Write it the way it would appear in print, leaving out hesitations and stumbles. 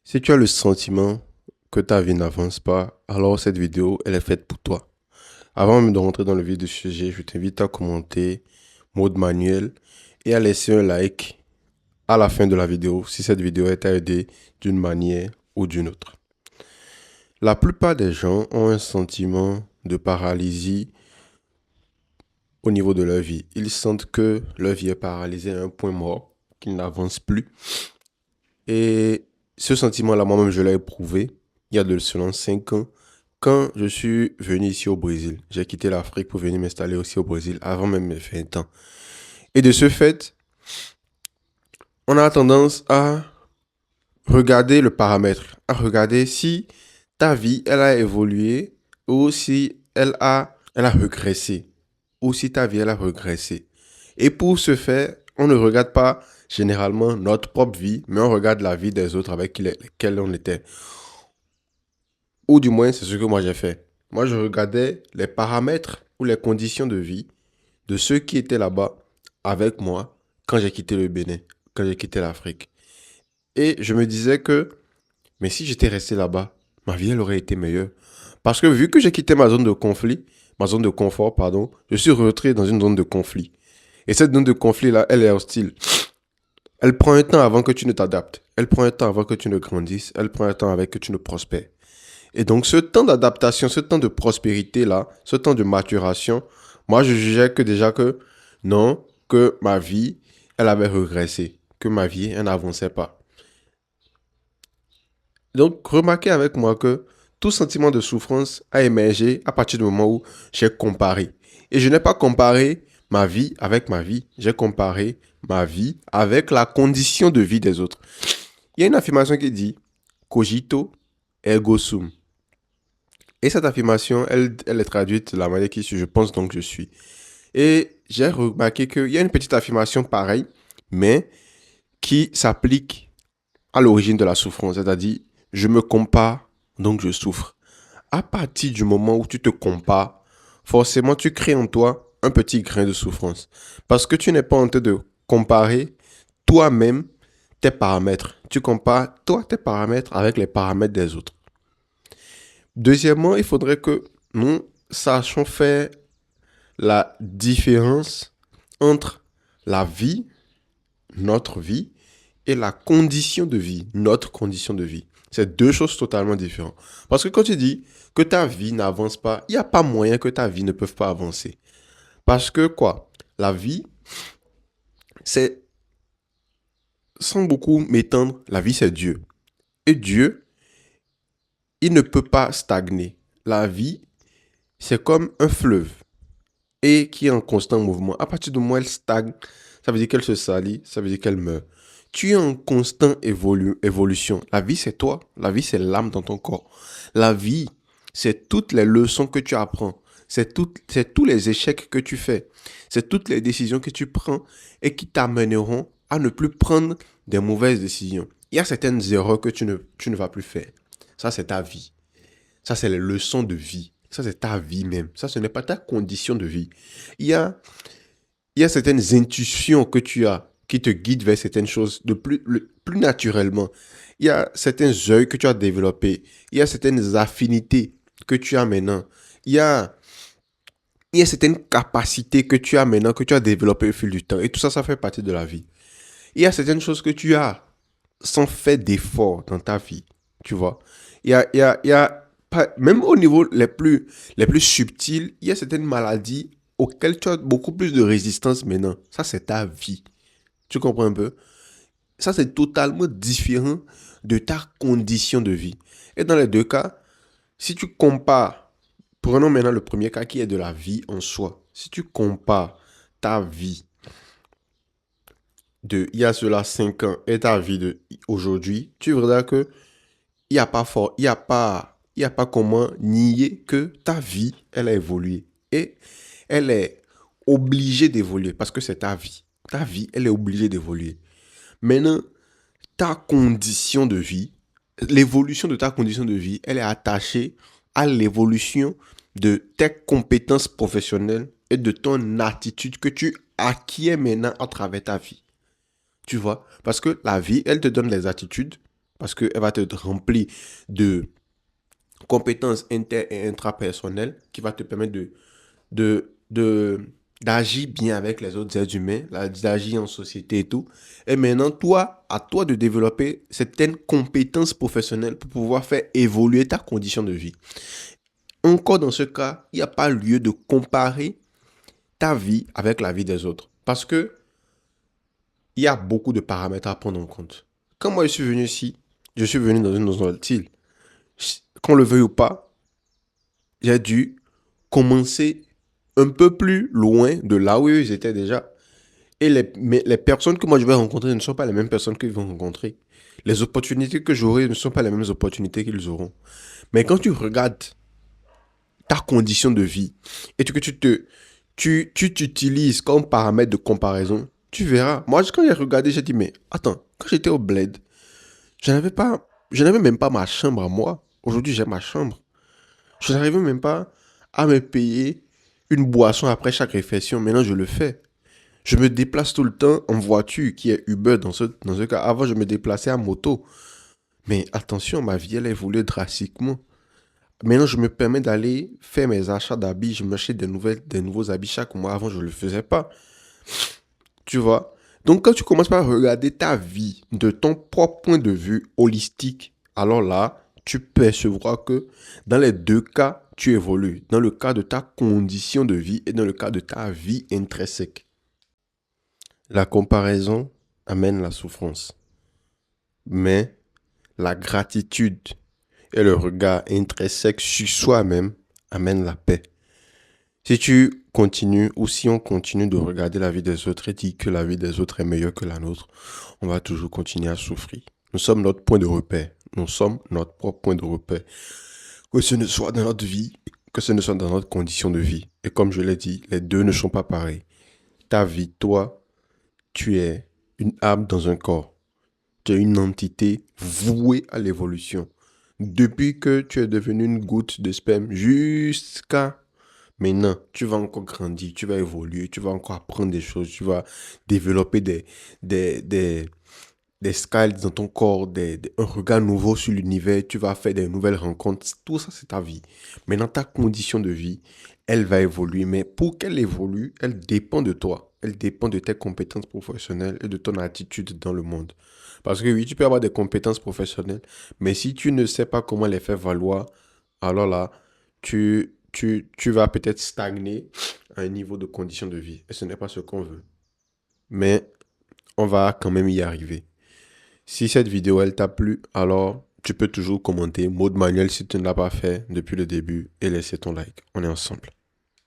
Si tu as le sentiment que ta vie n'avance pas, alors cette vidéo, elle est faite pour toi. Avant même de rentrer dans le vif du sujet, je t'invite à commenter mode manuel et à laisser un like à la fin de la vidéo si cette vidéo t'a aidé d'une manière ou d'une autre. La plupart des gens ont un sentiment de paralysie au niveau de leur vie. Ils sentent que leur vie est paralysée à un point mort, qu'ils n'avancent plus. Et ce sentiment-là, moi-même, je l'ai éprouvé il y a de cela 5 ans quand je suis venu ici au Brésil. J'ai quitté l'Afrique pour venir m'installer aussi au Brésil avant même mes 20 ans. Et de ce fait, on a tendance à regarder le paramètre, à regarder si ta vie, elle a évolué ou si elle a régressé. Ou si ta vie, elle a régressé. Et pour ce faire, on ne regarde pas généralement notre propre vie, mais on regarde la vie des autres avec lesquels on était. Ou du moins, c'est ce que moi j'ai fait. Moi, je regardais les paramètres ou les conditions de vie de ceux qui étaient là-bas avec moi quand j'ai quitté le Bénin, quand j'ai quitté l'Afrique. Et je me disais que, mais si j'étais resté là-bas, ma vie, elle aurait été meilleure. Parce que vu que j'ai quitté ma zone de conflit, ma zone de confort, pardon, je suis rentré dans une zone de conflit. Et cette zone de conflit-là, elle est hostile. Elle prend un temps avant que tu ne t'adaptes. Elle prend un temps avant que tu ne grandisses. Elle prend un temps avant que tu ne prospères. Et donc, ce temps d'adaptation, ce temps de prospérité-là, ce temps de maturation, moi, je jugeais que déjà que non, que ma vie, elle avait régressé, que ma vie, elle n'avançait pas. Donc, remarquez avec moi que tout sentiment de souffrance a émergé à partir du moment où j'ai comparé. Et je n'ai pas comparé ma vie avec ma vie, j'ai comparé ma vie avec la condition de vie des autres. Il y a une affirmation qui dit cogito ergo sum. Et cette affirmation, elle est traduite de la manière qui suit, je pense donc je suis. Et j'ai remarqué qu'il y a une petite affirmation pareille, mais qui s'applique à l'origine de la souffrance, c'est-à-dire je me compare, donc je souffre. À partir du moment où tu te compares, forcément tu crées en toi un petit grain de souffrance. Parce que tu n'es pas en train de comparer toi-même tes paramètres. Tu compares toi tes paramètres avec les paramètres des autres. Deuxièmement, il faudrait que nous sachions faire la différence entre la vie, notre vie, et la condition de vie, notre condition de vie. C'est deux choses totalement différentes. Parce que quand tu dis que ta vie n'avance pas, il n'y a pas moyen que ta vie ne peut pas avancer. Parce que quoi? La vie, c'est, sans beaucoup m'étendre, la vie c'est Dieu. Et Dieu, il ne peut pas stagner. La vie, c'est comme un fleuve et qui est en constant mouvement. À partir du moment où elle stagne, ça veut dire qu'elle se salit, ça veut dire qu'elle meurt. Tu es en constante évolution. La vie, c'est toi. La vie, c'est l'âme dans ton corps. La vie, c'est toutes les leçons que tu apprends. C'est tous les échecs que tu fais. C'est toutes les décisions que tu prends et qui t'amèneront à ne plus prendre des mauvaises décisions. Il y a certaines erreurs que tu ne vas plus faire. Ça, c'est ta vie. Ça, c'est les leçons de vie. Ça, c'est ta vie même. Ça, ce n'est pas ta condition de vie. Il y a, il y a certaines intuitions que tu as qui te guident vers certaines choses de plus naturellement. Il y a certains yeux que tu as développés. Il y a certaines affinités que tu as maintenant. Il y a, il y a certaines capacités que tu as maintenant, que tu as développées au fil du temps. Et tout ça, ça fait partie de la vie. Il y a certaines choses que tu as sans faire d'efforts dans ta vie. Tu vois. Il y a même au niveau les plus subtils, il y a certaines maladies auxquelles tu as beaucoup plus de résistance maintenant. Ça, c'est ta vie. Tu comprends un peu? Ça, c'est totalement différent de ta condition de vie. Et dans les deux cas, si tu compares, prenons maintenant le premier cas qui est de la vie en soi. Si tu compares ta vie de il y a cela 5 ans et ta vie de aujourd'hui, tu verras que il n'y a pas fort, il y a pas comment nier que ta vie, elle a évolué. Et elle est obligée d'évoluer parce que c'est ta vie. Ta vie, elle est obligée d'évoluer. Maintenant, ta condition de vie, l'évolution de ta condition de vie, elle est attachée à l'évolution de tes compétences professionnelles et de ton attitude que tu acquiers maintenant à travers ta vie. Tu vois? Parce que la vie, elle te donne les attitudes. parce qu'elle va te remplir de compétences inter- et intrapersonnelles qui va te permettre de, de, d'agir bien avec les autres êtres humains, d'agir en société et tout. Et maintenant, toi, à toi de développer certaines compétences professionnelles pour pouvoir faire évoluer ta condition de vie. Encore dans ce cas, il n'y a pas lieu de comparer ta vie avec la vie des autres. Parce que il y a beaucoup de paramètres à prendre en compte. Quand moi je suis venu ici, je suis venu dans une zone hostile. Qu'on le veuille ou pas, j'ai dû commencer un peu plus loin de là où ils étaient déjà. Et les personnes que moi je vais rencontrer ne sont pas les mêmes personnes qu'ils vont rencontrer. Les opportunités que j'aurai ne sont pas les mêmes opportunités qu'ils auront. Mais quand tu regardes ta condition de vie et que tu t'utilises comme paramètre de comparaison, tu verras. Moi, quand j'ai regardé, j'ai dit, mais attends, quand j'étais au bled, je n'avais même pas ma chambre à moi. Aujourd'hui, j'ai ma chambre. Je n'arrivais même pas à me payer une boisson après chaque réflexion. Maintenant, je le fais. Je me déplace tout le temps en voiture, qui est Uber dans ce cas. Avant, je me déplaçais à moto. Mais attention, ma vie, elle a évolué drastiquement. Maintenant, je me permets d'aller faire mes achats d'habits. Je m'achète des nouveaux habits chaque mois. Avant, je ne le faisais pas. Tu vois? Donc, quand tu commences par regarder ta vie de ton propre point de vue holistique, alors là, tu percevras que dans les deux cas, tu évolues. Dans le cas de ta condition de vie et dans le cas de ta vie intrinsèque. La comparaison amène la souffrance. Mais la gratitude et le regard intrinsèque sur soi-même amènent la paix. Si tu continues ou si on continue de regarder la vie des autres et dire que la vie des autres est meilleure que la nôtre, on va toujours continuer à souffrir. Nous sommes notre point de repère. Nous sommes notre propre point de repère. Que ce ne soit dans notre vie, que ce ne soit dans notre condition de vie. Et comme je l'ai dit, les deux ne sont pas pareils. Ta vie, toi, tu es une âme dans un corps. Tu es une entité vouée à l'évolution. Depuis que tu es devenu une goutte de sperme jusqu'à maintenant, tu vas encore grandir, tu vas évoluer, tu vas encore apprendre des choses, tu vas développer des, des, des scales dans ton corps, un regard nouveau sur l'univers, tu vas faire des nouvelles rencontres. Tout ça, c'est ta vie. Maintenant, ta condition de vie, elle va évoluer. Mais pour qu'elle évolue, elle dépend de toi. Elle dépend de tes compétences professionnelles et de ton attitude dans le monde. Parce que oui, tu peux avoir des compétences professionnelles, mais si tu ne sais pas comment les faire valoir, alors là, tu vas peut-être stagner à un niveau de condition de vie. Et ce n'est pas ce qu'on veut. Mais on va quand même y arriver. Si cette vidéo, elle t'a plu, alors tu peux toujours commenter Mode Manuel si tu ne l'as pas fait depuis le début et laisser ton like. On est ensemble.